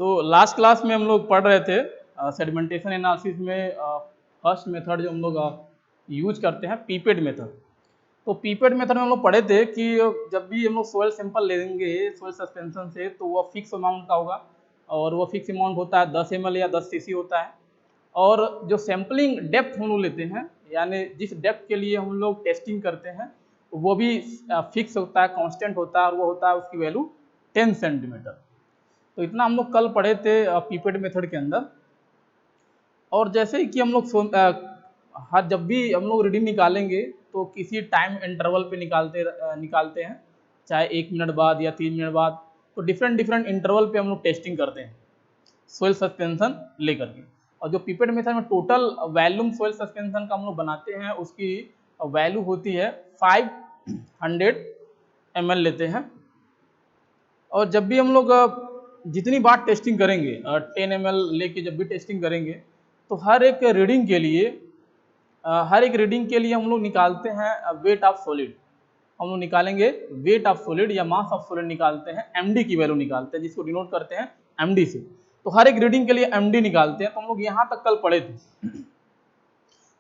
तो last class में हम लोग पढ़ रहे थे सेडिमेंटेशन एनालिसिस में फर्स्ट मेथड जो हम लोग यूज करते हैं पीपेड मेथड। तो पीपेड मेथड में हम लोग पढ़े थे कि जब भी हम लोग सोयल सैंपल लेंगे सोयल सस्पेंशन से तो वह फिक्स अमाउंट का होगा और वो फिक्स अमाउंट होता है 10 ml या 10 cc होता है। और जो सैम्पलिंग डेप्थ हम लोग लेते हैं यानी जिस डेप्थ के लिए हम लोग टेस्टिंग करते हैं वो भी फिक्स होता है, कांस्टेंट होता है और वो होता है उसकी वैल्यू 10 सेंटीमीटर। तो इतना हम लोग कल पढ़े थे पीपेड मेथड के अंदर। और जैसे ही कि हम लोग हर जब भी हम लोग रीडिंग निकालेंगे तो किसी टाइम इंटरवल पे निकालते हैं, चाहे 1 मिनट बाद या 3 मिनट बाद। तो डिफरेंट डिफरेंट इंटरवल पे हम लोग टेस्टिंग करते हैं सोयल सस्पेंशन लेकर के। और जो पीपेड मेथड में टोटल वैल्यूम सोयल सस्पेंशन का हम लोग बनाते हैं उसकी वैल्यू होती है 500 ml लेते हैं। और जब भी हम लोग जितनी बार टेस्टिंग करेंगे 10 ml लेके जब भी टेस्टिंग करेंगे तो हर एक रीडिंग के लिए हम लोग निकालते हैं वेट ऑफ सॉलिड। हम लोग निकालेंगे वेट ऑफ सॉलिड या मास ऑफ सॉलिड निकालते हैं, एमडी की वैल्यू निकालते हैं जिसको डिनोट करते हैं एमडी से। तो हर एक रीडिंग के लिए एमडी निकालते हैं। तो हम लोग यहाँ तक कल पढ़े थे।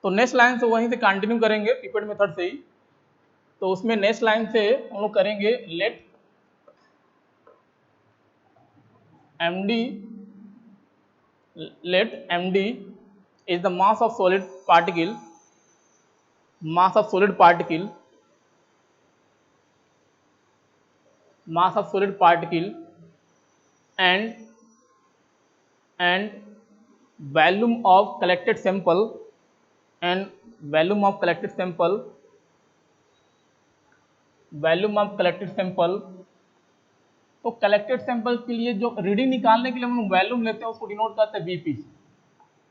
तो नेक्स्ट लाइन से वहीं से कंटिन्यू करेंगे पीपेड मेथड से ही। तो उसमें नेक्स्ट लाइन से हम लोग करेंगे let MD is the mass of solid particle and volume of collected sample तो कलेक्टेड सैंपल के लिए जो रीडिंग निकालने के लिए हम लोग वैल्यूम लेते हैं उसको डिनोट करते हैं वीपी से।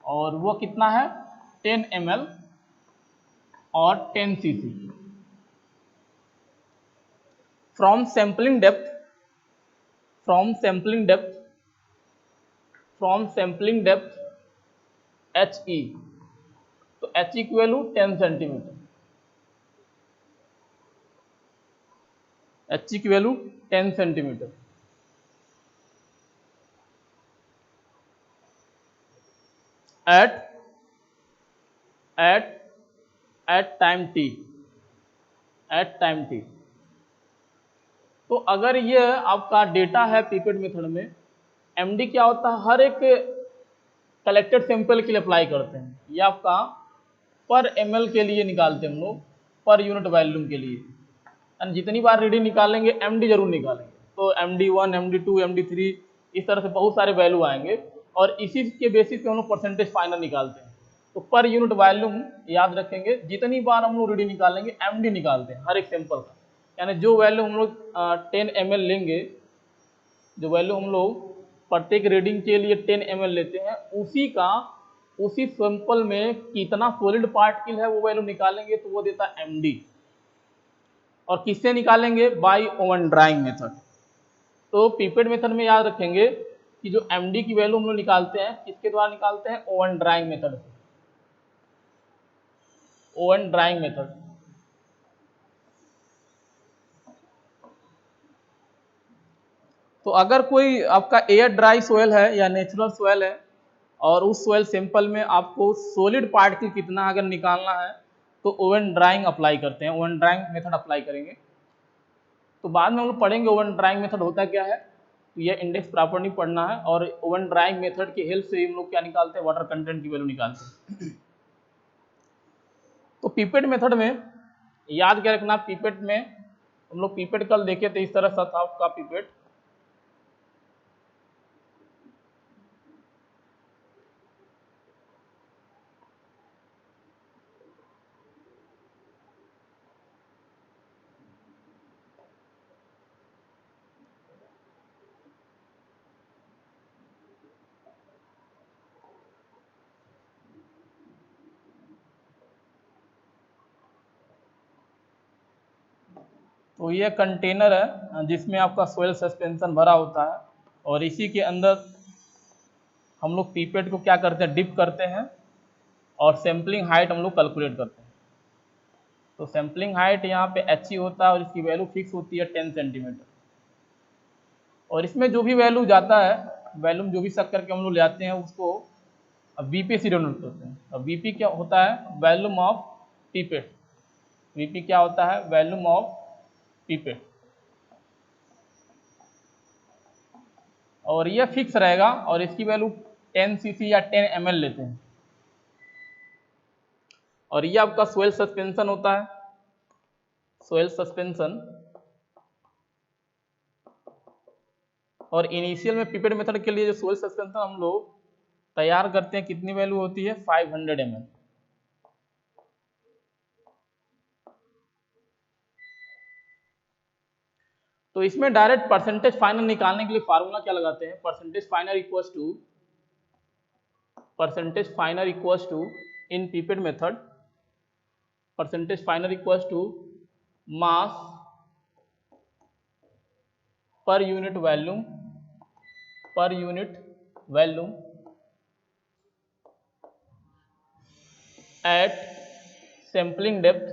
और वो कितना है 10 ml और 10 cc। From sampling depth HE, तो HE की वैल्यू 10 सेंटीमीटर, HE की value 10 centimetre. at time t। तो अगर ये आपका डेटा है पीपेड मेथड में, एमडी क्या होता है हर एक कलेक्टेड सैंपल के लिए अप्लाई करते हैं। ये आपका पर ml के लिए निकालते हैं हम लोग, पर यूनिट वॉल्यूम के लिए। यानी जितनी बार रीडिंग निकालेंगे एमडी जरूर निकालेंगे। तो MD1, MD2, MD3 इस तरह से बहुत सारे वैल्यू आएंगे और इसी के बेसिस पे हम लोग परसेंटेज फाइनल निकालते हैं। तो पर यूनिट वॉल्यूम याद रखेंगे, जितनी बार हम लोग रीडिंग निकालेंगे एमडी निकालते हैं हर एक सैंपल का। यानी जो वैल्यू हम लोग 10 ml लेंगे, जो वैल्यू हम लोग प्रत्येक रीडिंग के लिए 10 ml लेते हैं उसी सैंपल में कितना सॉलिड पार्टिकल है वो वैल्यू निकालेंगे तो वो देता है एमडी। और किससे निकालेंगे? By oven drying method. तो पीपेड मेथड में याद रखेंगे कि जो एमडी की वैल्यू हम लोग निकालते हैं किसके द्वारा निकालते हैं? ओवन ड्राइंग मेथड से। Oven drying method. तो अगर कोई आपका एयर ड्राई सोयल है या नेचुरल सोयल है और उस सोयल सैंपल में आपको सॉलिड पार्टिकल कितना अगर निकालना है तो ओवन ड्राइंग अप्लाई करते हैं, ओवन ड्राइंग मेथड अप्लाई करेंगे। तो बाद में हम लोग पढ़ेंगे ओवन ड्राइंग मेथड होता क्या है। तो यह इंडेक्स प्रॉपर नहीं पढ़ना है। और ओवन ड्राइंग मेथड की हेल्प से हम लोग क्या निकालते हैं? वाटर कंटेंट की वैल्यू निकालते हैं। तो पीपेड मेथड में याद क्या रखना, पीपेड में हम लोग पीपेड कल देखे थे इस तरह सा था आपका पीपेड। तो ये कंटेनर है जिसमें आपका सोयल सस्पेंशन भरा होता है और इसी के अंदर हम लोग पीपेट को क्या करते हैं? डिप करते हैं और सैम्पलिंग हाइट हम लोग कैलकुलेट करते हैं। तो सैम्पलिंग हाइट यहाँ पे HE होता है और इसकी वैल्यू फिक्स होती है 10 सेंटीमीटर। और इसमें जो भी वैल्यू जाता है वॉल्यूम जो भी शक करके हम लोग ले आते हैं उसको वीपी से डिनोट करते हैं। अब वीपी क्या होता है? Volume of pipette. वीपी क्या होता है? Volume of pipette. और यह फिक्स रहेगा और इसकी वैल्यू 10 सीसी या 10 ml लेते हैं। और ये आपका सोयल सस्पेंशन होता है, सोयल सस्पेंशन। और इनिशियल में पिपेट मेथड के लिए जो सोयल सस्पेंशन हम लोग तैयार करते हैं, कितनी वैल्यू होती है? 500 ml। तो इसमें डायरेक्ट परसेंटेज फाइनल निकालने के लिए फार्मूला क्या लगाते हैं? Percentage final equals to in pipette method, percentage final equals to mass per unit volume at sampling depth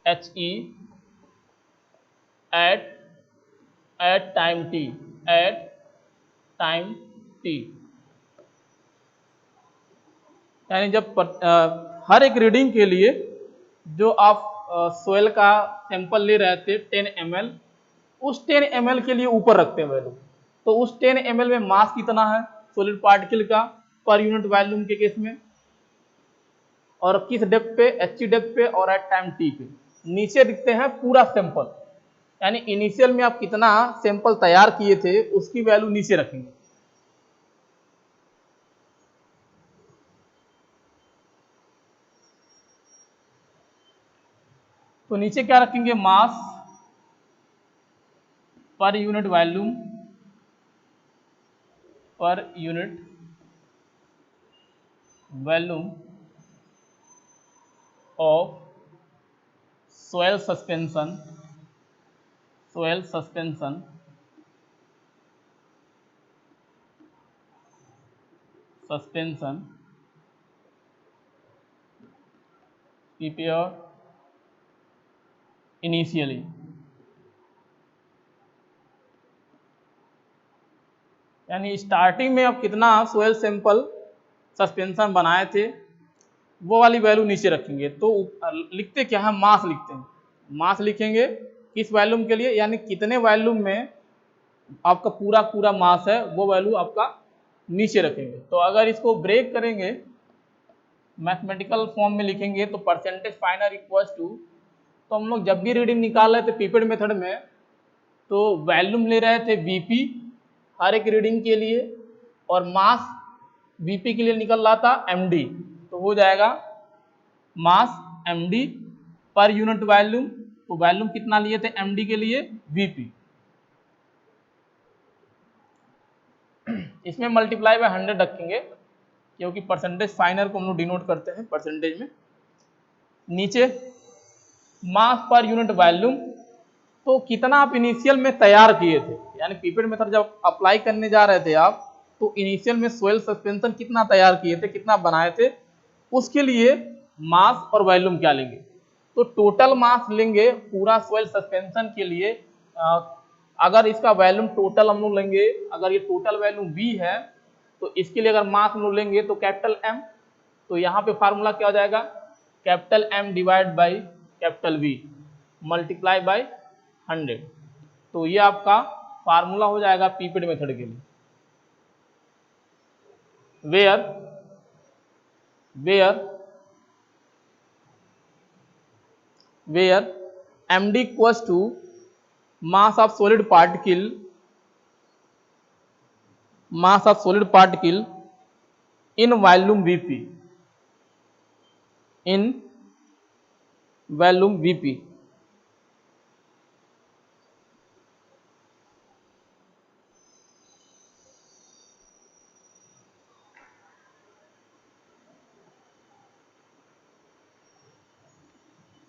HE at time t। यानी जब हर एक रीडिंग के लिए जो आप सोयल का सैंपल ले रहे थे 10 ml, उस 10 ml के लिए ऊपर रखते हैं वैल्यू। तो उस 10 ml में मास कितना है सॉलिड पार्टिकल का पर यूनिट वॉल्यूम के केस में, और किस डेप्थ पे? He डेप्थ पे और एट टाइम t पे। नीचे लिखते हैं पूरा सैंपल, यानी इनिशियल में आप कितना सैंपल तैयार किए थे उसकी वैल्यू नीचे रखेंगे। तो नीचे क्या रखेंगे? Mass per unit volume of soil suspension prepare initially. यानी स्टार्टिंग में आप कितना सोयल सैंपल सस्पेंशन बनाए थे वो वाली वैल्यू नीचे रखेंगे। तो लिखते क्या है? मास लिखते हैं। मास लिखेंगे किस वॉल्यूम के लिए? यानी कितने वॉल्यूम में आपका पूरा मास है वो वैल्यू आपका नीचे रखेंगे। तो अगर इसको ब्रेक करेंगे मैथमेटिकल फॉर्म में लिखेंगे तो परसेंटेज फाइनल इक्वल्स टू, तो हम लोग जब भी रीडिंग निकाल रहे थे पिपेट मेथड में तो वॉल्यूम ले रहे थे वीपी हर एक रीडिंग के लिए, और मास वीपी के लिए निकल रहा था एमडी। तो हो जाएगा मास एमडी पर यूनिट वॉल्यूम। तो वॉल्यूम कितना लिए थे एमडी के लिए? वीपी। इसमें मल्टीप्लाई बाय 100 रखेंगे क्योंकि परसेंटेज फाइनल को हम लोग डिनोट करते हैं परसेंटेज में। नीचे मास पर यूनिट वॉल्यूम, तो कितना आप इनिशियल में तैयार किए थे, यानी पिपेट मेथड जब अप्लाई करने जा रहे थे आप तो इनिशियल में सोयल सस्पेंशन कितना तैयार किए थे, कितना बनाए थे, उसके लिए मास और वॉल्यूम क्या लेंगे? तो टोटल मास लेंगे पूरा सोयल सस्पेंशन के लिए। अगर इसका वॉल्यूम टोटल हम लोग लेंगे, अगर ये टोटल वॉल्यूम V है तो इसके लिए अगर मास हम लोग लेंगे तो कैपिटल M। तो यहाँ पे फार्मूला क्या हो जाएगा? Capital M divide by capital V multiply by 100। तो ये आपका फार्मूला हो जाएगा पिपेट मेथड के लिए, where MD equals to mass of solid particle in volume VP।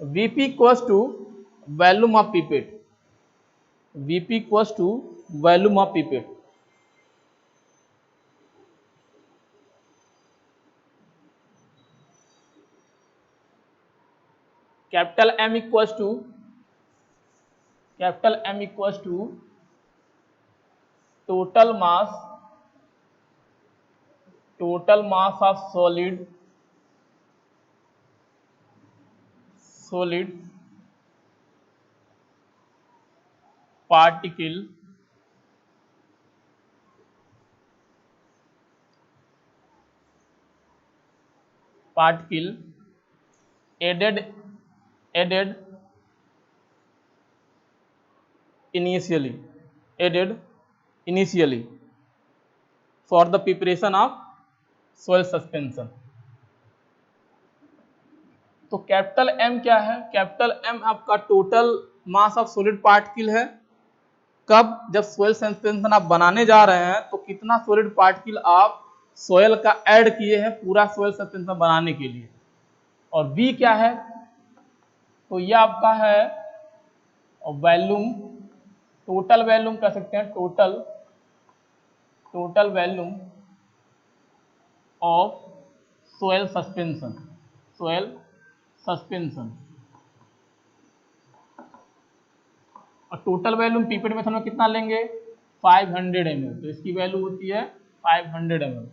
VP equals to volume of pipette। VP equals to volume of pipette। Capital M equals to total mass of solid particle added initially for the preparation of soil suspension। तो capital M क्या है? Capital M आपका total mass of solid particle है। कब? जब soil suspension आप बनाने जा रहे हैं तो कितना सॉलिड पार्टिकल आप सोयल का ऐड किए हैं पूरा सोयल सस्पेंशन बनाने के लिए। और V क्या है? तो ये आपका है वॉल्यूम, टोटल वॉल्यूम कह सकते हैं, total volume of soil suspension. और टोटल वॉल्यूम पीपेट मेथड में कितना लेंगे? 500 ml। तो इसकी वैल्यू होती है 500 ml।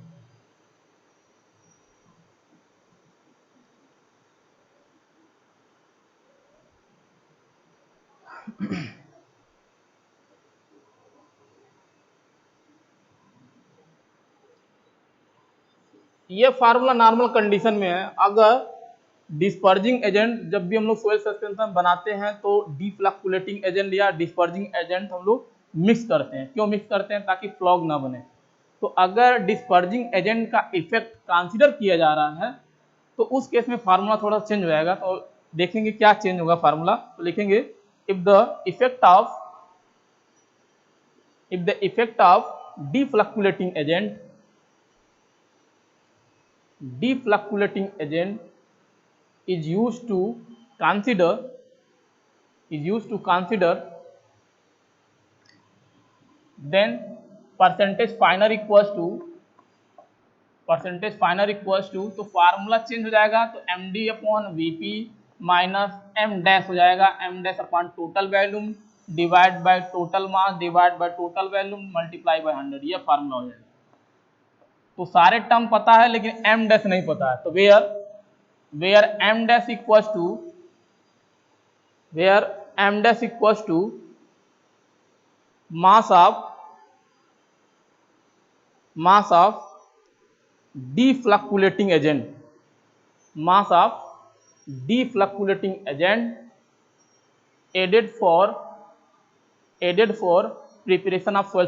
ये फार्मूला नॉर्मल कंडीशन में है। अगर डिस्पर्जिंग एजेंट, जब भी हम लोग सोयल सस्पेंशन बनाते हैं तो डिफ्लक्चुएटिंग एजेंट या डिस्पर्जिंग एजेंट हम लोग मिक्स करते हैं। क्यों मिक्स करते हैं? ताकि फ्लॉग ना बने। तो अगर डिस्पर्जिंग एजेंट का इफेक्ट कंसीडर किया जा रहा है तो उस केस में फार्मूला थोड़ा चेंज हो जाएगा। तो देखेंगे क्या चेंज होगा फार्मूला। तो लिखेंगे if the effect of deflocculating agent is used to consider then percentage final equals to तो फार्मूला चेंज हो जाएगा। तो md upon vp minus m dash हो जाएगा, m dash upon total volume divide by total mass divide by total volume multiply by 100। ये formula हो जाएगा। तो सारे टर्म पता है लेकिन m डैश नहीं पता है। तो where m dash equals to mass of defluctuating agent added for preparation of soil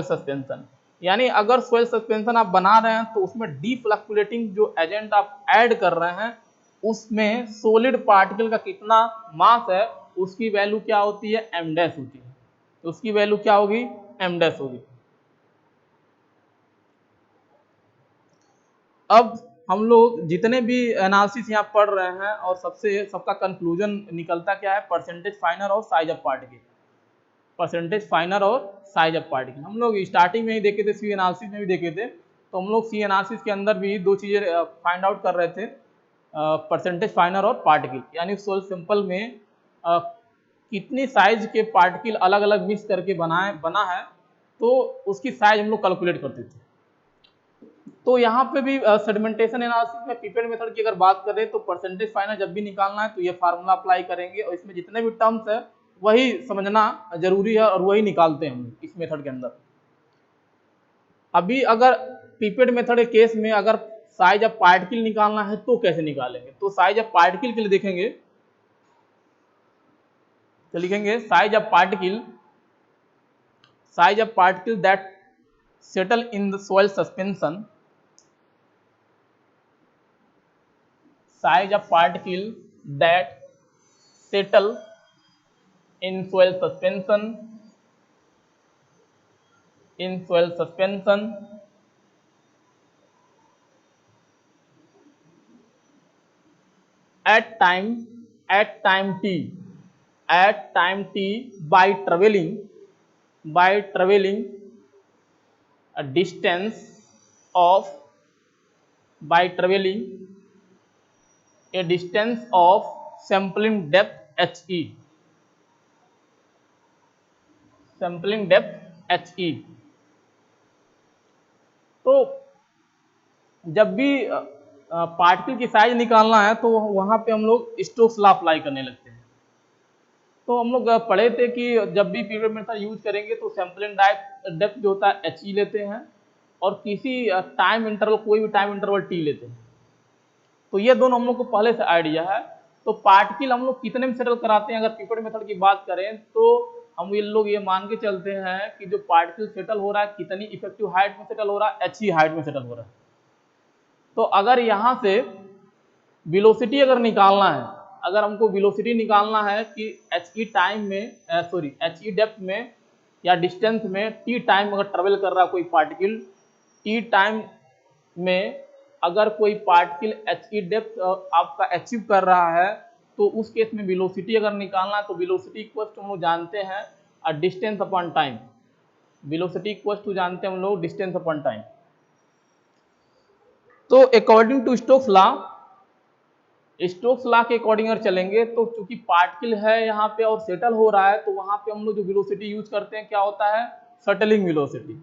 suspension, यानी अगर सोयल सस्पेंशन आप बना रहे हैं तो उसमें डिफ्लक्चुएटिंग जो एजेंट आप ऐड कर रहे हैं उसमें सॉलिड पार्टिकल का कितना मास है उसकी वैल्यू क्या होती है? m डैश होती है। तो उसकी वैल्यू क्या होगी? m डैश होगी। अब हम लोग जितने भी एनालिसिस यहाँ पढ़ रहे हैं और सबका कंक्लूजन निकलता क्या है? परसेंटेज फाइनर और साइज ऑफ पार्टिकल। हम लोग स्टार्टिंग में ही देखे थे, सी एनालिसिस में भी देखे थे। तो हम लोग सी एनालिसिस के अंदर भी दो चीजें फाइंड आउट कर रहे थे, परसेंटेज फाइनर और पार्टिकल, यानी सोल सिंपल में कितनी साइज के पार्टिकल अलग अलग मिक्स करके बना है तो उसकी साइज हम लोग कैलकुलेट करते थे। तो यहाँ पे भी सेडिमेंटेशन एनालिसिस में पिपेट मेथड की अगर बात करें तो परसेंटेज फाइनर जब भी निकालना है तो ये फार्मूला अप्लाई करेंगे और इसमें जितने भी टर्म्स है वही समझना जरूरी है और वही निकालते हैं हम इस मेथड के अंदर। अभी अगर पिपेट मेथड के केस में अगर साइज ऑफ पार्टिकल निकालना है तो कैसे निकालेंगे? तो साइज ऑफ पार्टिकल के लिए देखेंगे तो लिखेंगे size of particle that settle in the soil suspension, size of particle that settle in soil suspension at time t by traveling a distance of by traveling a distance of sampling depth HE, sampling depth HE। तो जब भी particle की size निकालना है तो वहां पे हम लोग स्टोक्स लॉ अप्लाई करने लगते हैं। तो हम लोग पढ़े थे कि जब भी पीरियड मेथड यूज करेंगे तो सैंपलिंग डेप्थ जो होता है HE लेते हैं और किसी टाइम इंटरवल, कोई भी टाइम इंटरवल T लेते हैं। तो ये दोनों हम लोग को पहले से आइडिया है। तो पार्टिकल हम लोग कितने में सेटल कराते हैं, अगर पीरियड मेथड की बात करें तो हम ये लोग ये मान के चलते हैं कि जो पार्टिकल सेटल हो रहा है कितनी इफेक्टिव हाइट में सेटल हो रहा है, HE हाइट में सेटल हो रहा है। तो अगर यहाँ से वेलोसिटी अगर निकालना है, अगर हमको वेलोसिटी निकालना है कि HE टाइम में HE डेप्थ में या डिस्टेंस में T टाइम अगर ट्रेवल कर रहा है कोई पार्टिकल, T टाइम में अगर कोई पार्टिकल HE डेप्थ आपका अचीव कर रहा है, तो उस केस में वेलोसिटी अगर निकालना है तो वेलोसिटी इक्वल टू हम लोग जानते हैं distance upon time. Velocity equal to जानते हैं हम लोग डिस्टेंस अपॉन टाइम। तो अकॉर्डिंग टू स्टोक्स लॉ के अकॉर्डिंग अगर चलेंगे तो चूंकि पार्टिकल है यहाँ पे और सेटल हो रहा है, तो वहां पे हम लोग जो वेलोसिटी यूज करते हैं क्या होता है, सेटलिंग वेलोसिटी।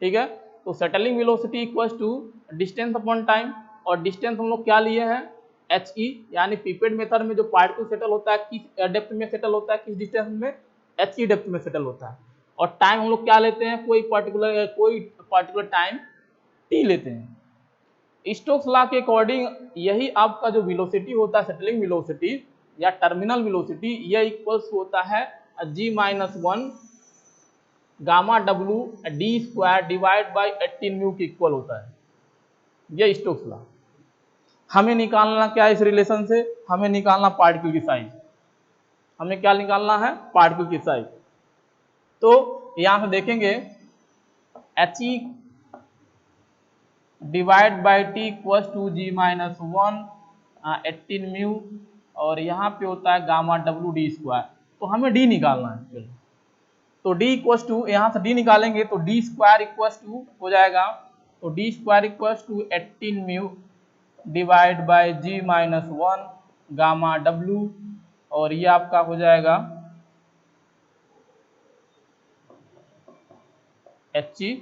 ठीक है, तो settling velocity equal to distance upon time, और डिस्टेंस हम लोग क्या लिए हैं, HE, यानी पिपेट मेथड में जो पार्टिकल सेटल होता है किस डेप्थ में सेटल होता है, किस डिस्टेंस में, HE डेप्थ में सेटल होता है। और टाइम हम लोग क्या लेते हैं, कोई पार्टिकुलर टाइम T लेते हैं। स्टोक्स लॉ के अकॉर्डिंग यही आपका जो वेलोसिटी होता है, सेटलिंग वेलोसिटी या टर्मिनल वेलोसिटी, यह इक्वल्स होता है G-1 gamma W D square divide by 18 mu के इक्वल होता है। यह स्टोक्स लॉ। हमें निकालना क्या है इस रिलेशन से, हमें निकालना पार्टिकल की साइज। हमें क्या निकालना है, पार्टिकल की साइज। तो यहां से देखेंगे HE divide by T equal to G-1 18 mu, और यहाँ पे होता है गामा W D स्क्वायर। तो हमें D निकालना है। चलो, तो D इक्वल टू, यहाँ से D निकालेंगे तो D स्क्वायर इक्वल टू हो जाएगा, तो D square equal to 18 mu divide by G-1 gamma W, और ये आपका हो जाएगा HE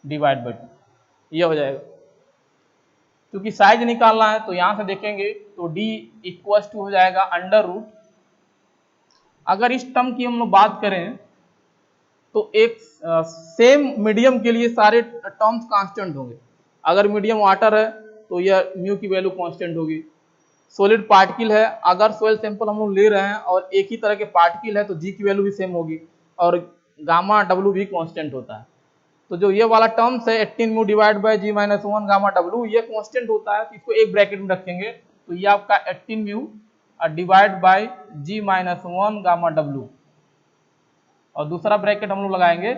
डिवाइड बाई 2, ये हो जाएगा। क्योंकि साइज निकालना है तो यहां से देखेंगे तो D इक्वल टू हो जाएगा अंडर रूट। अगर इस टर्म की हम लोग बात करें तो एक सेम मीडियम के लिए सारे टर्म्स कांस्टेंट होंगे। अगर मीडियम वाटर है तो यह म्यू की वैल्यू कांस्टेंट होगी। सॉलिड पार्टिकल है, अगर सोयल सैंपल हम लोग ले रहे हैं और एक ही तरह के पार्टिकल है तो जी की वैल्यू भी सेम होगी, और गामा डब्ल्यू भी कांस्टेंट होता है। तो जो ये वाला टर्म्स है 18 mu divide by G-1 gamma W, ये कांस्टेंट होता है, तो इसको एक ब्रैकेट में रखेंगे तो ये आपका 18 mu divide by G-1 gamma W, और दूसरा ब्रैकेट हम लोग लगाएंगे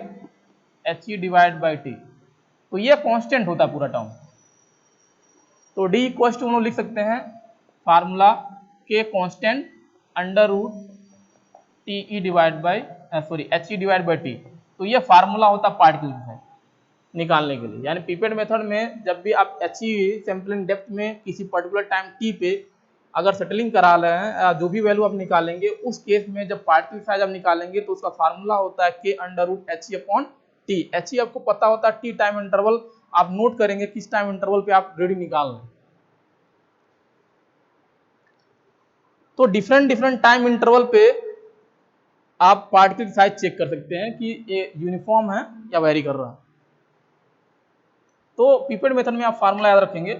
HE डिवाइड बाई T। तो ये कांस्टेंट होता है पूरा टर्म। तो D इक्वल टू हम लोग लिख सकते हैं फार्मूला के constant under root TE divide by HE divide by T। तो ये फार्मूला होता है पार्टिकल है निकालने के लिए। यानी पिपेट मेथड में जब भी आप HE सैंपलिंग डेप्थ में किसी पर्टिकुलर टाइम T पे अगर सेटलिंग करा रहे हैं, जो भी वैल्यू आप निकालेंगे उस केस में जब पार्टिकल साइज आप निकालेंगे तो उसका फार्मूला होता है के under root HE upon T। HE आपको पता होता है, T टाइम इंटरवल आप नोट करेंगे किस टाइम इंटरवल पे आप रीडिंग निकाल रहे हैं। तो डिफरेंट टाइम इंटरवल पे आप पार्टिकल की साइज चेक कर सकते हैं कि ये यूनिफॉर्म है या वेरी कर रहा है। तो पिपेट मेथड में आप फार्मूला याद रखेंगे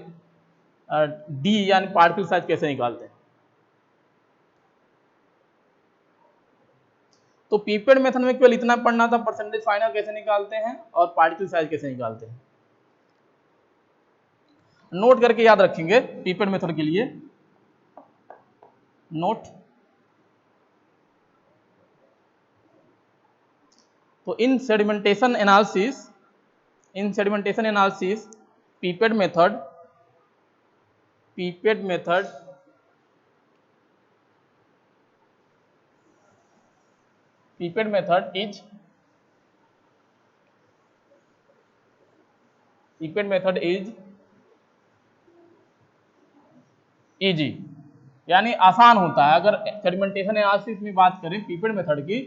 D, यानी पार्टिकल साइज कैसे निकालते हैं। तो पिपेट मेथड में केवल इतना पढ़ना था, परसेंटेज फाइनल कैसे निकालते हैं और पार्टिकल साइज कैसे निकालते हैं। नोट करके याद रखेंगे पिपेट मेथड के लिए। नोट, तो in sedimentation analysis pipette method is pipette method is easy, यानी आसान होता है। अगर सेडिमेंटेशन एनालिसिस में बात करें पीपेड मेथड की,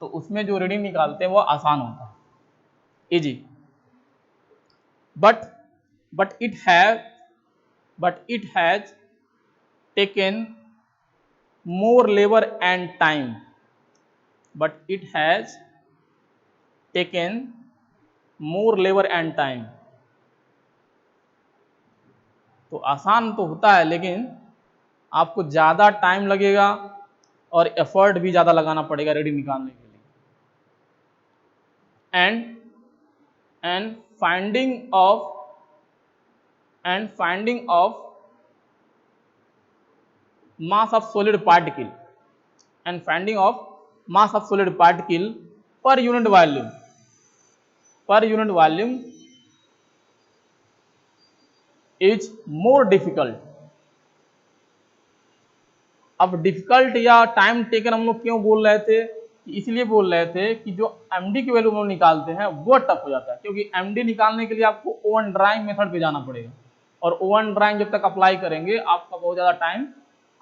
तो उसमें जो रीडिंग निकालते हैं वो आसान होता है, easy. But it has taken more labor and time, but it has taken more labor and time। तो आसान तो होता है, लेकिन आपको ज़्यादा टाइम लगेगा और एफर्ट भी ज़्यादा लगाना पड़ेगा रीडिंग निकालने के लिए। And finding of mass of solid particle per unit volume is more difficult। अब डिफिकल्ट या टाइम टेकन हम लोग क्यों बोल रहे थे? इसलिए बोल रहे थे कि जो एमडी की वैल्यू हम लोग निकालते हैं वो टफ हो जाता है, क्योंकि एमडी निकालने के लिए आपको ओवन ड्राइंग मेथड पे जाना पड़ेगा, और ओवन ड्राइंग जब तक अप्लाई करेंगे आपका बहुत ज़्यादा टाइम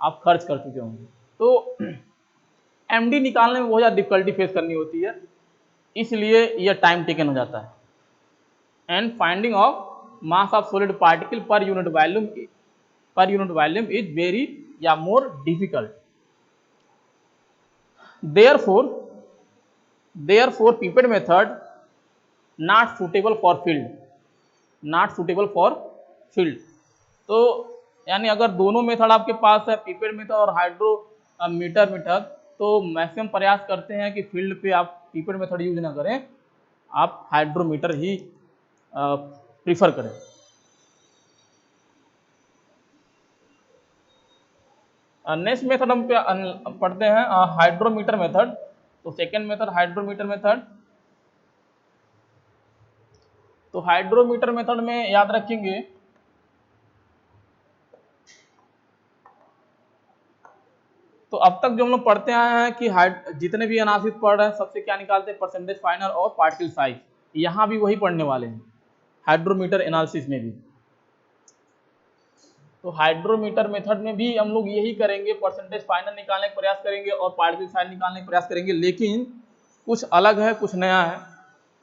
आप खर्च कर चुके होंगे। तो एमडी निकालने में बहुत ज़्यादा डिफिकल्टी फेस करनी होती है, इसलिए यह टाइम टेकन हो जाता है। And finding of mass of solid particle per unit volume is very या more difficult. therefore pipette method not suitable for field। तो यानी अगर दोनों मेथड आपके पास है, पिपेट मेथड और हाइड्रोमीटर मेथड, तो मैक्सिमम प्रयास करते हैं कि फील्ड पे आप पिपेट मेथड यूज ना करें, आप हाइड्रोमीटर ही प्रीफर करें। नेक्स्ट मेथड हम पढ़ते हैं हाइड्रोमीटर मेथड। तो सेकेंड मेथड हाइड्रोमीटर मेथड। तो हाइड्रोमीटर मेथड में याद रखेंगे तो अब तक जो हम लोग पढ़ते आए हैं कि जितने भी एनालिसिस पढ़ रहे हैं सबसे क्या निकालते हैं, परसेंटेज फाइनल और पार्टिकल साइज। यहाँ भी वही पढ़ने वाले हैं हाइड्रोमीटर एनालिसिस में भी। तो हाइड्रोमीटर मेथड में भी हम लोग यही करेंगे, परसेंटेज फाइनल निकालने का प्रयास करेंगे और पार्टिकल साइज निकालने का प्रयास करेंगे, लेकिन कुछ अलग है, कुछ नया है।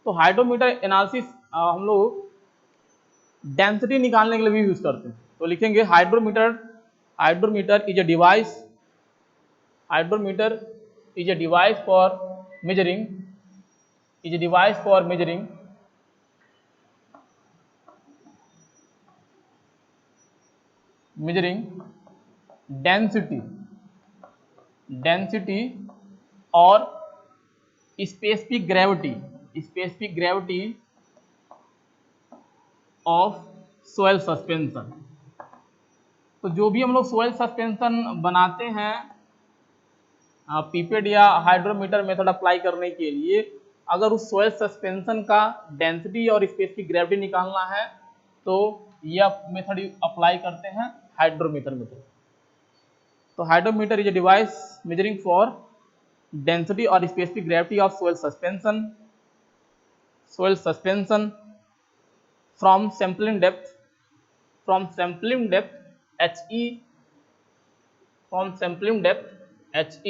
तो हाइड्रोमीटर एनालिसिस हम लोग डेंसिटी निकालने के लिए भी यूज करते हैं। तो लिखेंगे hydrometer is a device for measuring density और specific gravity of soil suspension। तो जो भी हम लोग सोयल सस्पेंशन बनाते हैं पिपेट या हाइड्रोमीटर मेथड अप्लाई करने के लिए, अगर उस सोयल सस्पेंशन का डेंसिटी और स्पेसिफिक ग्रेविटी निकालना है तो यह मेथड अप्लाई करते हैं हाइड्रोमीटर मेथड। तो hydrometer is a device measuring for density और specific gravity of soil suspension from sampling depth HE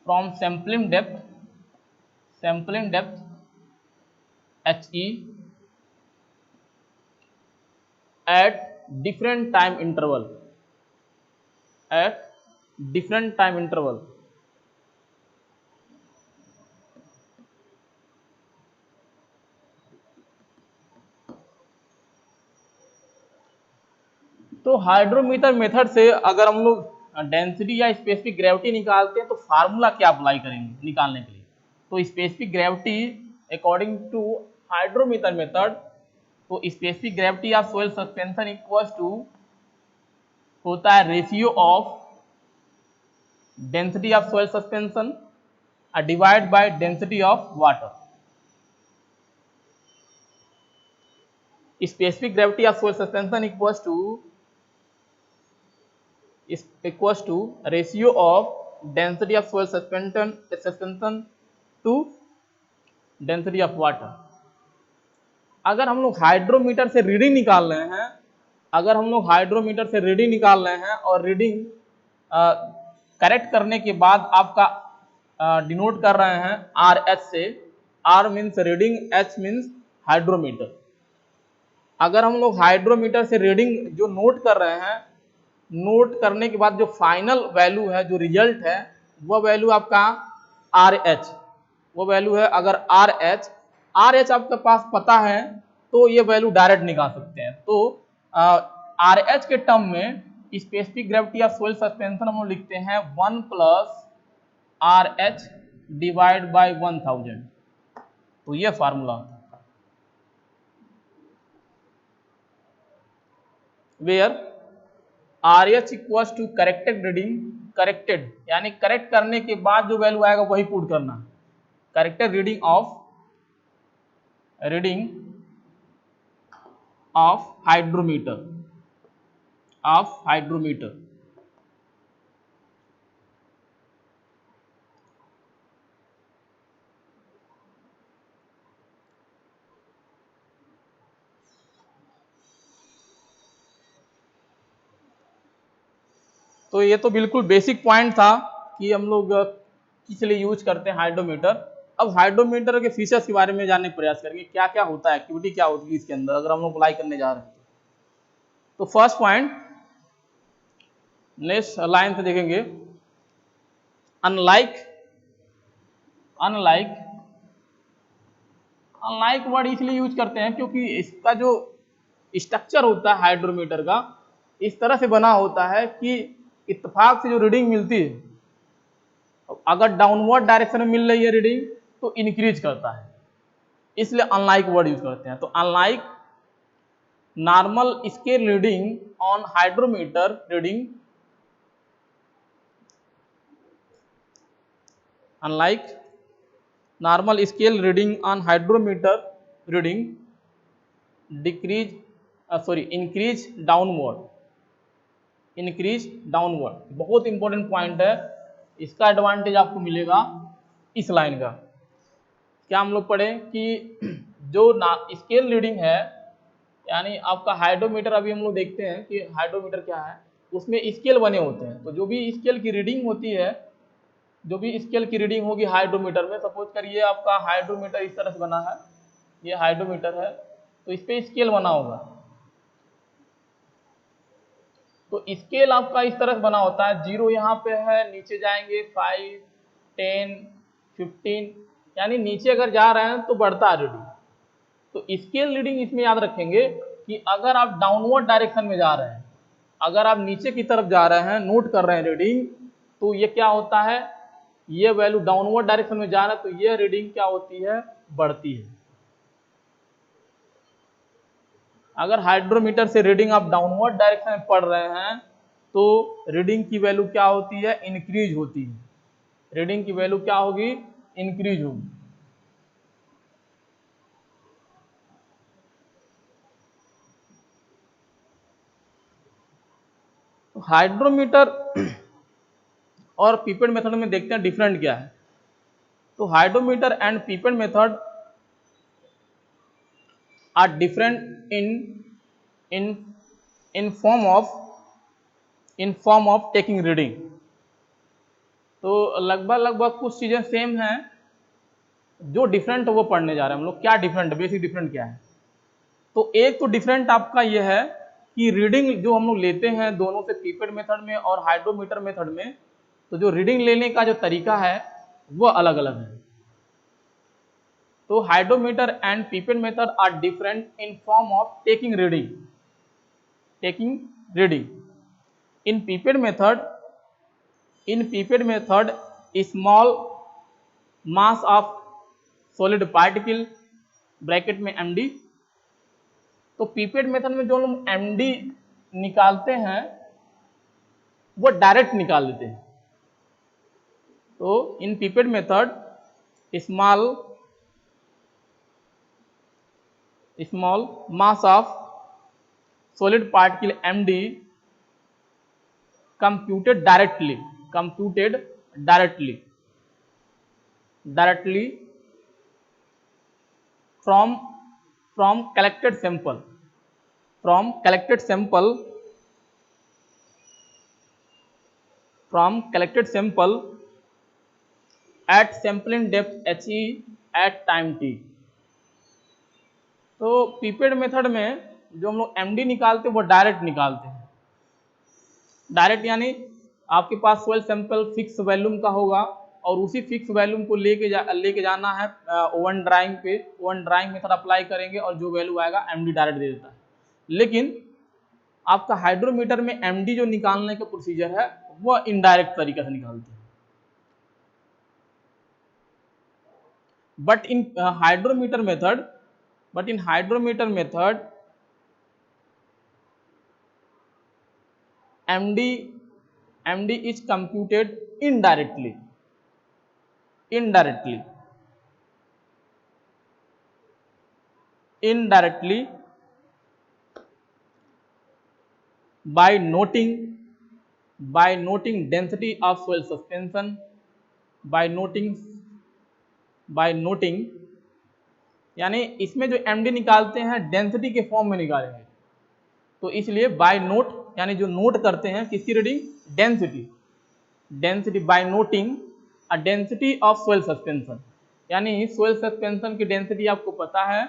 from sampling depth HE at different time interval तो हाइड्रोमीटर मेथड से अगर हम लोग डेंसिटी या स्पेसिफिक ग्रेविटी निकालते हैं तो फार्मूला क्या अप्लाई करेंगे निकालने के लिए? तो specific gravity according to hydrometer method, तो specific gravity of soil suspension equals to होता है ratio of density of soil suspension divide by density of water. Specific gravity of soil suspension equals to ratio of density of soil suspension to density of water. अगर हम लोग hydrometer से reading निकाल रहे हैं, अगर हम लोग हाइड्रोमीटर से रीडिंग निकाल रहे हैं और रीडिंग करेक्ट करने के बाद आपका डिनोट कर रहे हैं आर एच से, R means reading, H means hydrometer. अगर हम लोग हाइड्रोमीटर से रीडिंग जो नोट कर रहे हैं, नोट करने के बाद जो फाइनल वैल्यू है, जो रिजल्ट है, वो वैल्यू आपका आर एच, वो वैल्यू है। अगर आर एच आपके पास पता है तो ये वैल्यू डायरेक्ट निकाल सकते हैं। तो आर एच के टर्म में specific gravity of soil suspension हम लिखते हैं 1 plus R H divide by 1000। तो ये formula where R H equals to corrected reading, corrected यानी करेक्ट करने के बाद जो वैल्यू आएगा वही पुट करना, करेक्टेड रीडिंग ऑफ हाइड्रोमीटर, तो ये तो बिल्कुल बेसिक पॉइंट था कि हम लोग किस लिए यूज करते हैं हाइड्रोमीटर। अब हाइड्रोमीटर के फीचर्स के बारे में जानने का प्रयास करेंगे, क्या क्या होता है, एक्टिविटी क्या होती है इसके अंदर अगर हम लोग अप्लाई करने जा रहे हैं। तो फर्स्ट पॉइंट नेक्स्ट लाइन से देखेंगे, अनलाइक वर्ड इसलिए यूज करते हैं क्योंकि इसका जो स्ट्रक्चर होता है हाइड्रोमीटर का इस तरह से बना होता है कि इत्तेफाक से जो रीडिंग मिलती है, अगर डाउनवर्ड डायरेक्शन में मिल रही है रीडिंग तो इंक्रीज करता है, इसलिए अनलाइक वर्ड यूज करते हैं। तो unlike normal scale reading on hydrometer reading, unlike normal scale reading on hydrometer reading increase downward, बहुत इंपॉर्टेंट पॉइंट है, इसका एडवांटेज आपको मिलेगा इस लाइन का। क्या हम लोग पढ़े कि जो स्केल रीडिंग है, यानी आपका हाइड्रोमीटर, अभी हम लोग देखते हैं कि हाइड्रोमीटर क्या है, उसमें स्केल बने होते हैं। तो जो भी स्केल की रीडिंग होती है, जो भी स्केल की रीडिंग होगी हाइड्रोमीटर में, सपोज करिए आपका हाइड्रोमीटर इस तरह से बना है, ये हाइड्रोमीटर है, तो इस पे स्केल बना होगा। तो स्केल आपका इस तरह से बना होता है, 0 यहाँ पे है, नीचे जाएंगे 5, 10, 15, यानी नीचे अगर जा रहे हैं तो बढ़ता है रीडिंग। तो स्केल रीडिंग इसमें याद रखेंगे कि अगर आप डाउनवर्ड डायरेक्शन में जा रहे हैं, अगर आप नीचे की तरफ जा रहे हैं, नोट कर रहे हैं रीडिंग, तो ये क्या होता है, ये वैल्यू डाउनवर्ड डायरेक्शन में जा रहा है तो ये रीडिंग क्या होती है, बढ़ती है। अगर हाइड्रोमीटर से रीडिंग आप डाउनवर्ड डायरेक्शन में पढ़ रहे हैं तो रीडिंग की वैल्यू क्या होती है, इंक्रीज होती है। रीडिंग की वैल्यू क्या होगी, इंक्रीज होगी। तो हाइड्रोमीटर और पीपेट मेथड में देखते हैं डिफरेंट क्या है। तो hydrometer and pipette method are different in form of taking reading. तो लगभग कुछ चीजें सेम हैं, जो डिफरेंट वो पढ़ने जा रहे हैं हम लोग। क्या डिफरेंट, बेसिक डिफरेंट क्या है। तो एक तो डिफरेंट आपका ये है कि रीडिंग जो हम लोग लेते हैं दोनों से, पीपेट मेथड में और हाइड्रोमीटर मेथड में, तो जो रीडिंग लेने का जो तरीका है वो अलग अलग है। तो hydrometer and pipette method are different in form of taking reading. In pipette method small mass of solid particle bracket में एमडी। तो पीपेट मेथड में जो हम एमडी निकालते हैं वो डायरेक्ट निकाल देते हैं। तो in pipette method small mass of solid particle MD computed directly from from collected sample from collected sample at sampling depth He at time t। तो पीपेड मेथड में जो हम लोग एमडी निकालते हैं वो डायरेक्ट निकालते हैं। डायरेक्ट यानी आपके पास सोइल सैंपल फिक्स वॉल्यूम का होगा और उसी फिक्स वॉल्यूम को लेके जाना है ओवन ड्राइंग पे। ओवन ड्राइंग मेथड अप्लाई करेंगे और जो वैल्यू आएगा एमडी डायरेक्ट दे देता है। लेकिन आपका हाइड्रोमीटर में एमडी जो निकालने का प्रोसीजर है वो इनडायरेक्ट तरीके से निकालते हैं। But in hydrometer method MD is computed indirectly by noting density of soil suspension, by noting यानी इसमें जो MD निकालते हैं डेंसिटी के फॉर्म में निकालेंगे। तो इसलिए बाय नोट यानी जो नोट करते हैं किसकी reading, density bye noting a density of soil suspension, यानी सोइल सस्पेंशन की डेंसिटी आपको पता है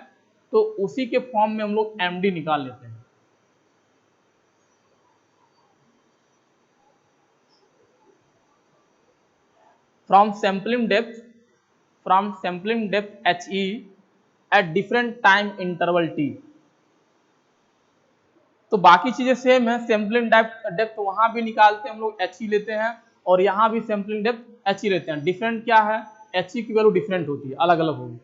तो उसी के फॉर्म में हम लोग एमडी निकाल लेते हैं। From sampling depth He at different time interval t। तो बाकी चीजें सेम है, सैंपलिंग डेप्थ वहां भी निकालते हैं हम लोग He लेते हैं और यहाँ भी सैंपलिंग डेप्थ He लेते हैं। डिफरेंट क्या है, He की वैल्यू डिफरेंट होती है, अलग अलग होगी।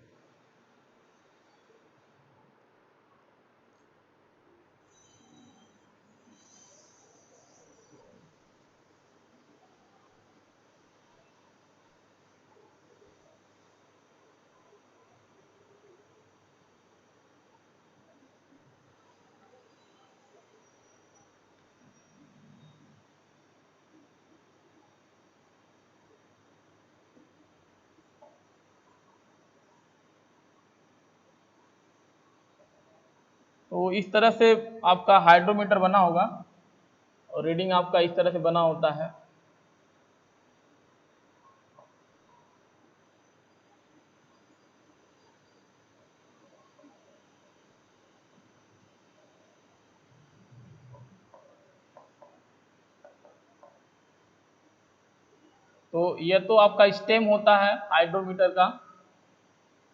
तो इस तरह से आपका हाइड्रोमीटर बना होगा और रीडिंग आपका इस तरह से बना होता है। तो यह तो आपका स्टेम होता है हाइड्रोमीटर का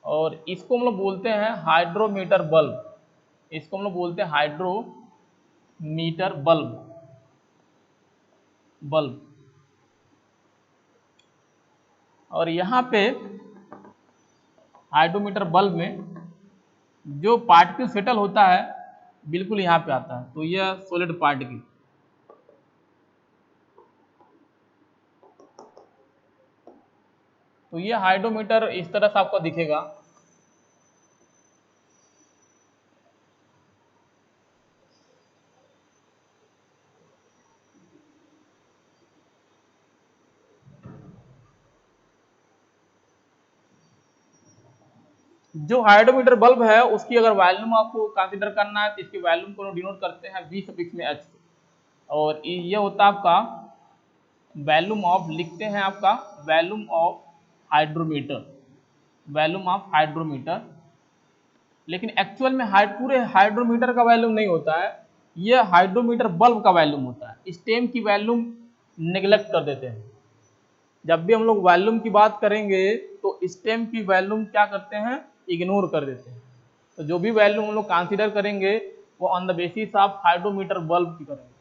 और इसको हम लोग बोलते हैं हाइड्रोमीटर बल्ब। इसको हम लोग बोलते हैं हाइड्रोमीटर बल्ब। और यहाँ पे हाइड्रोमीटर बल्ब में जो पार्टिकल सेटल होता है बिल्कुल यहाँ पे आता है, तो यह सॉलिड पार्टिकल। तो ये हाइड्रोमीटर इस तरह से आपको दिखेगा। जो हाइड्रोमीटर बल्ब है उसकी अगर वॉल्यूम आपको कंसीडर करना है तो इसकी वॉल्यूम को डिनोट करते हैं V सफिक्स में H और ये होता है आपका वॉल्यूम ऑफ, लिखते हैं आपका वॉल्यूम ऑफ हाइड्रोमीटर। लेकिन एक्चुअल में पूरे हाइड्रोमीटर का वॉल्यूम नहीं होता है, ये हाइड्रोमीटर बल्ब का वॉल्यूम होता है। स्टेम की वॉल्यूम नेग्लेक्ट कर देते हैं। जब भी हम लोग वॉल्यूम की बात करेंगे तो स्टेम की वॉल्यूम क्या करते हैं, इग्नोर कर देते हैं। तो जो भी वैल्यू हम लोग कंसीडर करेंगे वो on the basis of hydrometer bulb की करेंगे।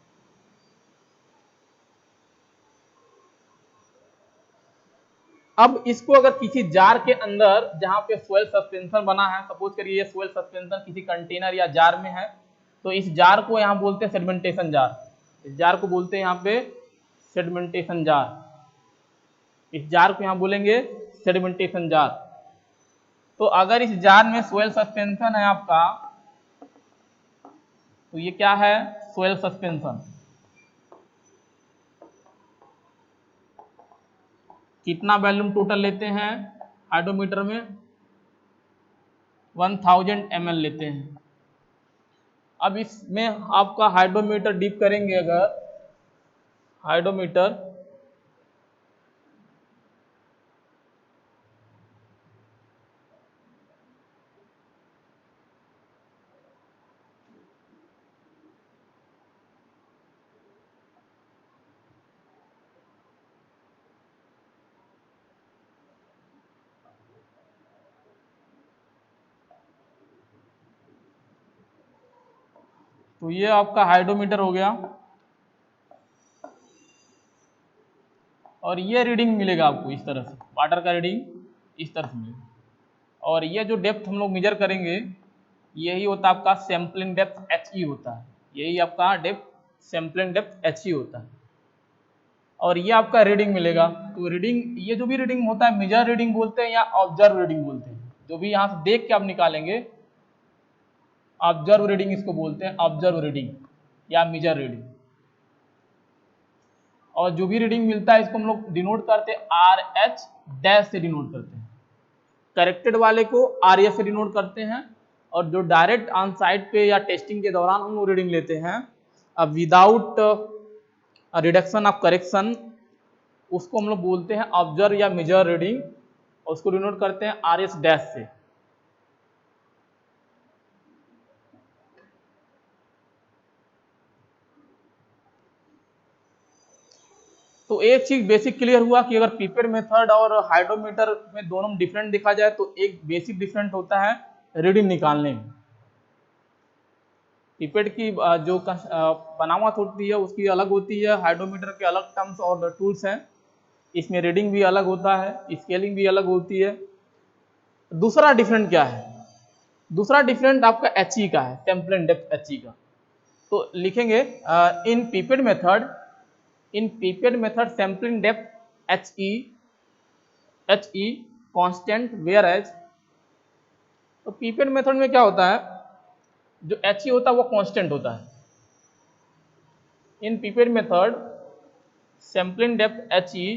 अब इसको अगर किसी जार के अंदर जहां पे सोइल सस्पेंशन बना है, सपोज करिए ये सोइल सस्पेंशन किसी कंटेनर या जार में है, तो इस जार को यहाँ बोलते हैं सेडिमेंटेशन जार। इस जार को बोलते हैं यहाँ पे सेडिमेंटेशन जार। इस जार को यहाँ बोलेंगे सेडिमेंटेशन जार। तो अगर इस जार में सोइल सस्पेंशन है आपका, तो ये क्या है, सोइल सस्पेंशन। कितना वॉल्यूम टोटल लेते हैं हाइड्रोमीटर में, 1000 ml लेते हैं। अब इसमें आपका हाइड्रोमीटर डिप करेंगे, अगर हाइड्रोमीटर तो ये आपका हाइड्रोमीटर हो गया, और ये रीडिंग मिलेगा आपको इस तरह से, वाटर का रीडिंग इस तरह से मिलेगा। और ये जो डेप्थ हम लोग मेजर करेंगे यही होता है आपका सैंपलिंग डेप्थ HE होता है, यही आपका डेप्थ सैंपलिंग डेप्थ HE होता है। और ये आपका रीडिंग मिलेगा। तो रीडिंग, ये जो भी रीडिंग होता है मेजर रीडिंग बोलते हैं या ऑब्जर्व रीडिंग बोलते हैं। जो भी यहाँ से देख के आप निकालेंगे ऑब्जर्व रीडिंग इसको बोलते हैं, ऑब्जर्व रीडिंग या मेजर रीडिंग। और जो भी रीडिंग मिलता है इसको हम लोग डिनोट करते हैं RH डैश से डिनोट करते हैं। करेक्टेड वाले को RF से डिनोट करते हैं, और जो डायरेक्ट ऑन साइट पे या टेस्टिंग के दौरान हम लोग रीडिंग लेते हैं अब विदाउट रिडक्शन ऑफ करेक्शन, उसको हम लोग बोलते हैं ऑब्जर्व या मेजर रीडिंग, और उसको डिनोट करते हैं RS डैश से। तो एक चीज बेसिक क्लियर हुआ कि अगर पीपेड मेथड और हाइड्रोमीटर में दोनों में डिफरेंट देखा जाए तो एक बेसिक डिफरेंट होता है रीडिंग निकालने में। पीपेड की जो बनावट होती है उसकी अलग होती है, हाइड्रोमीटर के अलग टर्म्स और टूल्स हैं, इसमें रीडिंग भी अलग होता है, स्केलिंग भी अलग होती है। दूसरा डिफरेंट क्या है? दूसरा डिफरेंट आपका HE का है, सैंपल डेप्थ HE का। तो लिखेंगे इन पीपेड method, in pipette method sampling depth HE constant, whereas तो pipette मेथड में क्या होता है, जो HE होता है वो कांस्टेंट होता है। इन pipette method sampling depth HE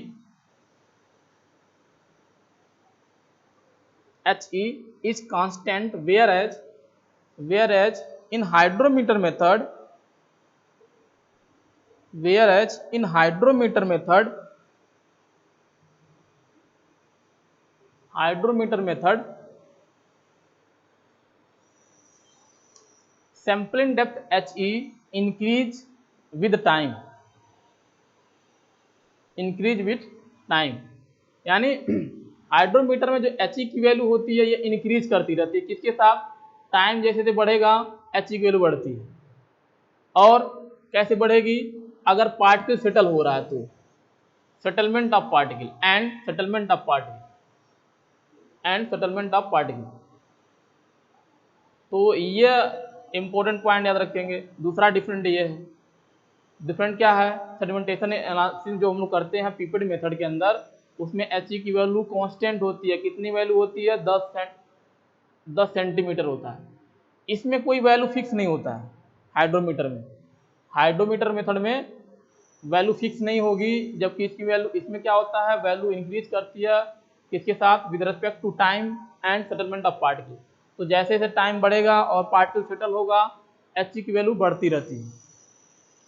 is constant, whereas in hydrometer method sampling depth HE increase with time, यानी हाइड्रोमीटर में जो HE की वैल्यू होती है ये इंक्रीज करती रहती है, किसके साथ? टाइम जैसे जैसे बढ़ेगा HE की वैल्यू बढ़ती है। और कैसे बढ़ेगी? अगर पार्टिकल सेटल हो रहा है तो settlement of particle and settlement of particle. तो ये इंपॉर्टेंट पॉइंट याद रखेंगे। दूसरा डिफरेंट ये है। डिफरेंट क्या है? सेडिमेंटेशन एनालिसिस जो हम लोग करते हैं पीपेड मेथड के अंदर, उसमें HE की वैल्यू कांस्टेंट होती है। कितनी वैल्यू होती है? 10 सेंटीमीटर होता है। इसमें कोई वैल्यू फिक्स नहीं होता है हाइड्रोमीटर में। हाइड्रोमीटर मेथड में वैल्यू फिक्स नहीं होगी, जबकि इसकी वैल्यू, इसमें क्या होता है, वैल्यू इंक्रीज करती है किसके साथ? With respect to time and settlement of particle. तो जैसे जैसे टाइम बढ़ेगा और पार्टिकल सेटल होगा HE की वैल्यू बढ़ती रहती है।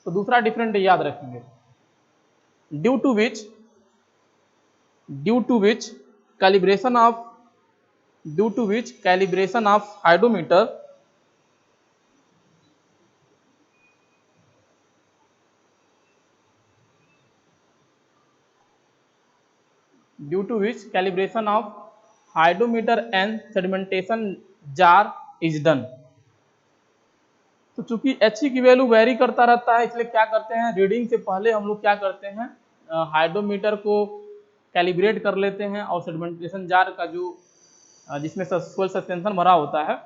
तो दूसरा डिफरेंट याद रखेंगे। Due to which calibration of hydrometer and sedimentation jar is done. तो चूंकि HE की वैल्यू वेरी करता रहता है, इसलिए क्या करते हैं, रीडिंग से पहले हम लोग क्या करते हैं, हाइड्रोमीटर को कैलिब्रेट कर लेते हैं, और सेडिमेंटेशन जार का जो जिसमें सोइल सस्पेंशन भरा होता है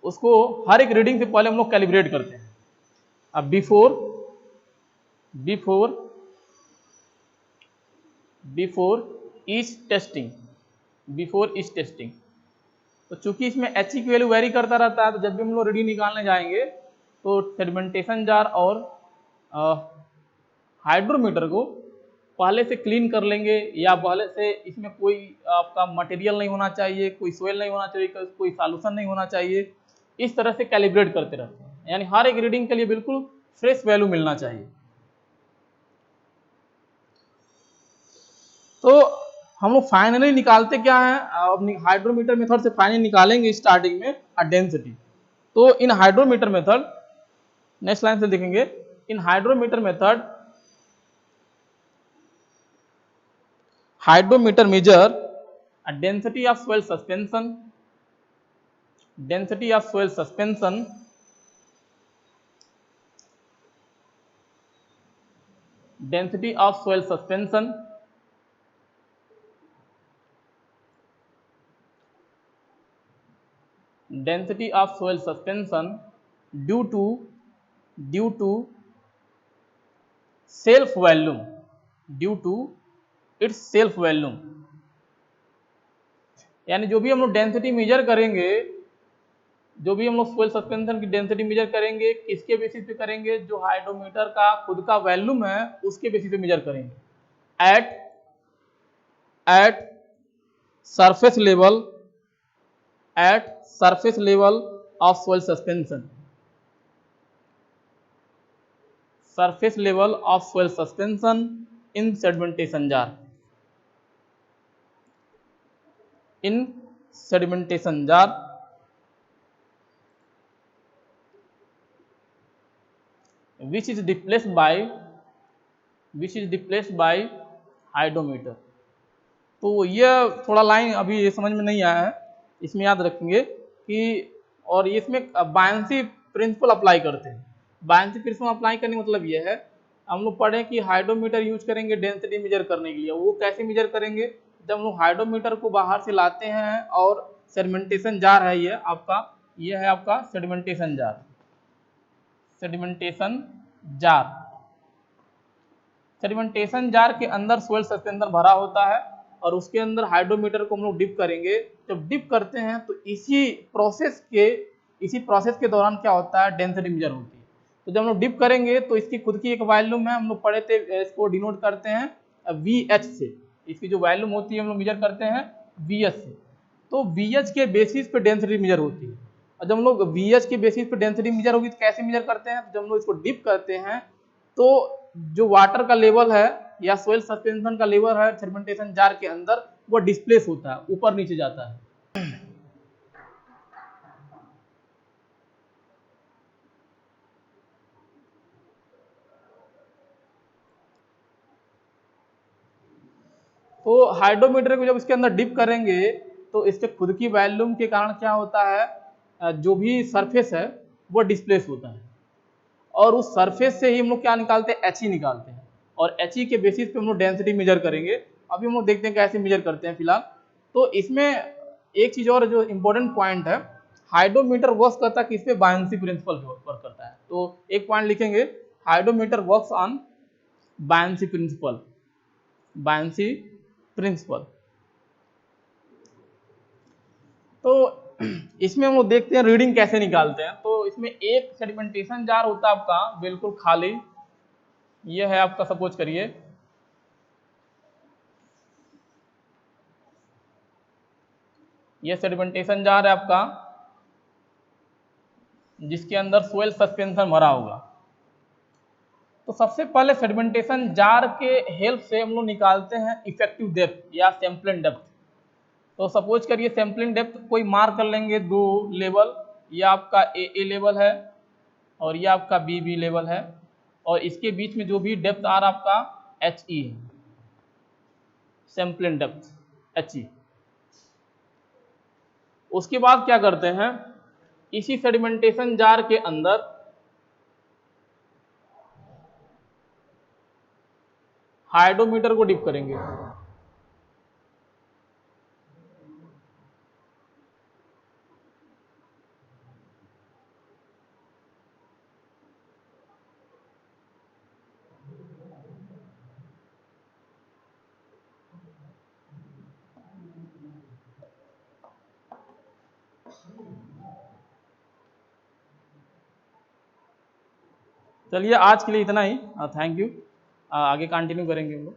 उसको हर एक रीडिंग से पहले हम लोग कैलिब्रेट करते हैं। अब बिफोर ईच टेस्टिंग। तो चूंकि इसमें HE की वैल्यू वेरी करता रहता है, तो जब भी हम लोग रीडिंग निकालने जाएंगे तो सेडिमेंटेशन जार और हाइड्रोमीटर को पहले से क्लीन कर लेंगे, या पहले से इसमें कोई आपका मटेरियल नहीं होना चाहिए, कोई सोयल नहीं होना चाहिए, कोई सॉल्यूशन नहीं होना चाहिए। इस तरह से कैलिब्रेट करते रहते हैं, यानी हर एक रीडिंग के लिए बिल्कुल फ्रेश वैल्यू मिलना चाहिए। तो हम लोग फाइनली निकालते क्या है, अब हाइड्रोमीटर मेथड से फाइनली निकालेंगे स्टार्टिंग में डेंसिटी। तो in hydrometer method, next line से देखेंगे, in hydrometer method hydrometer measure a density of soil suspension, density of soil suspension, density of soil suspension, density of soil suspension due to self volume, due to its self volume। यानी जो भी हम लोग density measure करेंगे, जो भी हम लोग सोइल सस्पेंशन की डेंसिटी मेजर करेंगे, किसके बेसिस पे करेंगे, जो हाइड्रोमीटर का खुद का वॉल्यूम है उसके बेसिस पे मेजर करेंगे। At surface level, at surface level of soil suspension, surface level of soil suspension in sedimentation jar, in sedimentation jar which is displaced by hydrometer। तो ये थोड़ा लाइन अभी ये समझ में नहीं आया है, इसमें याद रखेंगे कि, और इसमें बायंसी प्रिंसिपल अप्लाई करते हैं। बायंसी प्रिंसिपल अप्लाई करने का मतलब ये है, हम लोग पढ़े कि हाइड्रोमीटर यूज करेंगे डेंसिटी मेजर करने के लिए। वो कैसे मेजर करेंगे, जब हम लोग हाइड्रोमीटर को बाहर से लाते हैं और सेडिमेंटेशन जार है ये आपका, ये है आपका sedimentation jar, sedimentation jar. Sedimentation jar के अंदर सोइल सस्पेंशन भरा होता है और उसके अंदर हाइड्रोमीटर को हम लोग डिप करेंगे। जब डिप करते हैं तो इसी प्रोसेस के दौरान क्या होता है, डेंसिटी मेजर होती है। तो जब हम लोग डिप करेंगे तो इसकी खुद की एक वॉल्यूम है, हम लोग पढ़े थे, इसको डिनोट करते हैं VH से। इसकी जो वॉल्यूम होती है हम लोग मेजर करते हैं VH से। तो VH के बेसिस पे डेंसिटी मेजर होती है। और जब हम लोग VH के बेसिस पे डेंसिटी मेजर होगी तो कैसे मेजर करते हैं, जब हम लोग इसको डिप करते हैं तो जो वाटर का लेवल है या सोइल सस्पेंशन का लेवल है सेडिमेंटेशन जार के अंदर, वो डिस्प्लेस होता है, ऊपर नीचे जाता है। तो हाइड्रोमीटर को जब इसके अंदर डिप करेंगे तो इसके खुद की वॉल्यूम के कारण क्या होता है, जो भी सरफेस है वो डिस्प्लेस होता है, और उस सरफेस से ही हम लोग क्या निकालते हैं, HE निकालते हैं, और HE के बेसिस पे हम लोग डेंसिटी मेजर करेंगे। अभी हम लोग देखते हैं कैसे मेजर करते हैं फिलहाल। तो इसमें एक चीज और जो इंपॉर्टेंट पॉइंट है, हाइड्रोमीटर वर्क करता है किस पे, बायंसी प्रिंसिपल पे वर्क करता है। तो एक पॉइंट लिखेंगे, hydrometer works on buoyancy principle, buoyancy principle. तो इसमें हम लोग देखते हैं रीडिंग कैसे निकालते हैं। तो इसमें एक सेडिमेंटेशन जार होता है आपका बिल्कुल खाली, ये है आपका, सपोज करिए ये सेडिमेंटेशन जार है आपका, जिसके अंदर सोइल सस्पेंशन भरा होगा। तो सबसे पहले सेडिमेंटेशन जार के हेल्प से हम लोग निकालते हैं इफेक्टिव डेप्थ या सैंपलिंग डेप्थ। तो सपोज करिए सैंपलिंग डेप्थ कोई मार्क कर लेंगे, 2 लेवल, ये आपका ए लेवल है और ये आपका बी लेवल है, और इसके बीच में जो भी डेप्थ आ रहा आपका HE है, सैंपलिंग डेप्थ HE। उसके बाद क्या करते हैं, इसी सेडिमेंटेशन जार के अंदर हाइड्रोमीटर को डिप करेंगे। चलिए आज के लिए इतना ही, थैंक यू। आगे कंटिन्यू करेंगे हम लोग।